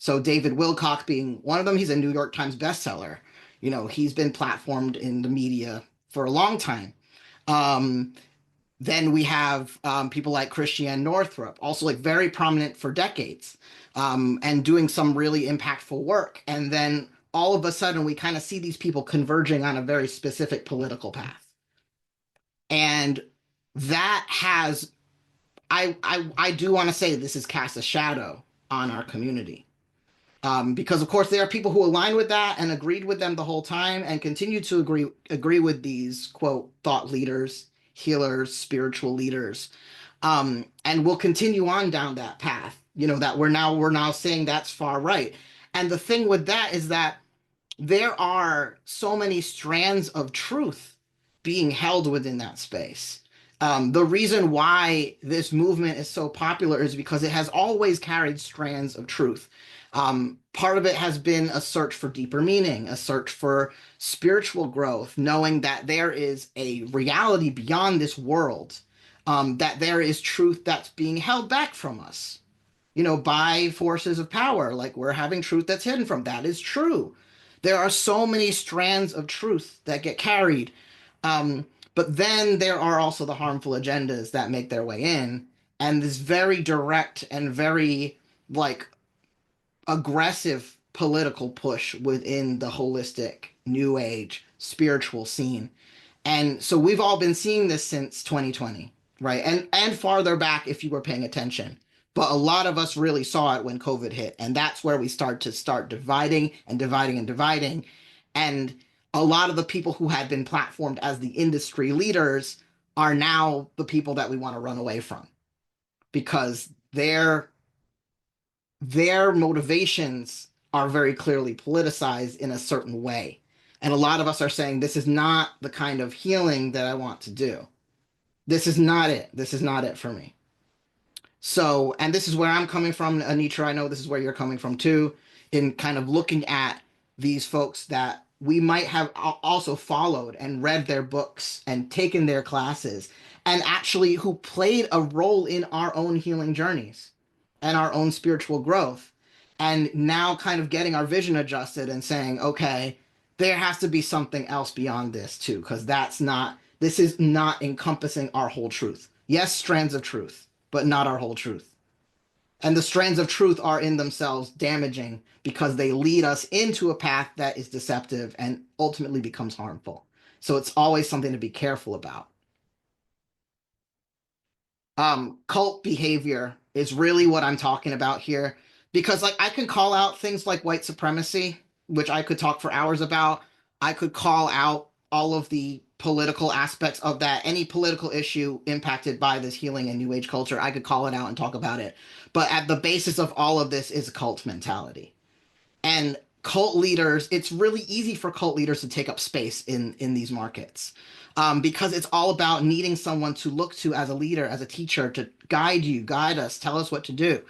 So David Wilcock being one of them, he's a New York Times bestseller. He's been platformed in the media for a long time. Um, then we have people like Christiane Northrup, also like very prominent for decades, and doing some really impactful work. And then all of a sudden, we kind of see these people converging on a very specific political path, and that has I do want to say this has cast a shadow on our community. Because of course there are people who align with that and agreed with them the whole time and continue to agree with these quote thought leaders, healers, spiritual leaders, and we'll continue on down that path. That we're now saying that's far right. And the thing with that is that there are so many strands of truth being held within that space. The reason why this movement is so popular is because it has always carried strands of truth. Part of it has been a search for deeper meaning, a search for spiritual growth, knowing that there is a reality beyond this world, that there is truth that's being held back from us, by forces of power. Like we're having truth that's hidden from. That is true. There are so many strands of truth that get carried. Um, but then there are also the harmful agendas that make their way in, and this very direct and very like aggressive political push within the holistic new age spiritual scene. And so we've all been seeing this since 2020, right? And farther back if you were paying attention. But a lot of us really saw it when COVID hit. And that's where we start dividing and dividing and dividing. And a lot of the people who had been platformed as the industry leaders are now the people that we want to run away from because their motivations are very clearly politicized in a certain way. And a lot of us are saying, this is not the kind of healing that I want to do. This is not it. This is not it for me. So, and this is where I'm coming from, Anitra. I know this is where you're coming from too, in kind of looking at these folks that we might have also followed and read their books and taken their classes and actually who played a role in our own healing journeys and our own spiritual growth. And now kind of getting our vision adjusted and saying, okay, there has to be something else beyond this too, because this is not encompassing our whole truth. Yes, strands of truth, but not our whole truth. And the strands of truth are in themselves damaging because they lead us into a path that is deceptive and ultimately becomes harmful. So it's always something to be careful about. Cult behavior is really what I'm talking about here because like I can call out things like white supremacy, which I could talk for hours about. I could call out all of the political aspects of that, any political issue impacted by this healing and new age culture, I could call it out and talk about it. But at the basis of all of this is a cult mentality. And cult leaders, it's really easy for cult leaders to take up space in these markets, because it's all about needing someone to look to as a leader, as a teacher, to guide us, tell us what to do.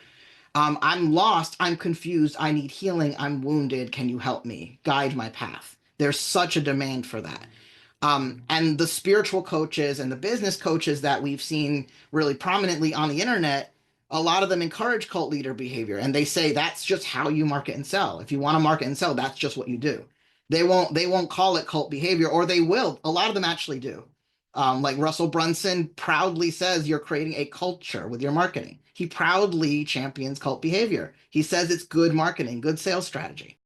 I'm lost, I'm confused, I need healing, I'm wounded, can you help me? Guide my path. There's such a demand for that. And the spiritual coaches and the business coaches that we've seen really prominently on the internet, a lot of them encourage cult leader behavior. And they say that's just how you market and sell. If you want to market and sell, that's just what you do. They won't call it cult behavior, or they will. A lot of them actually do. Like Russell Brunson proudly says, you're creating a culture with your marketing. He proudly champions cult behavior. He says it's good marketing, good sales strategy.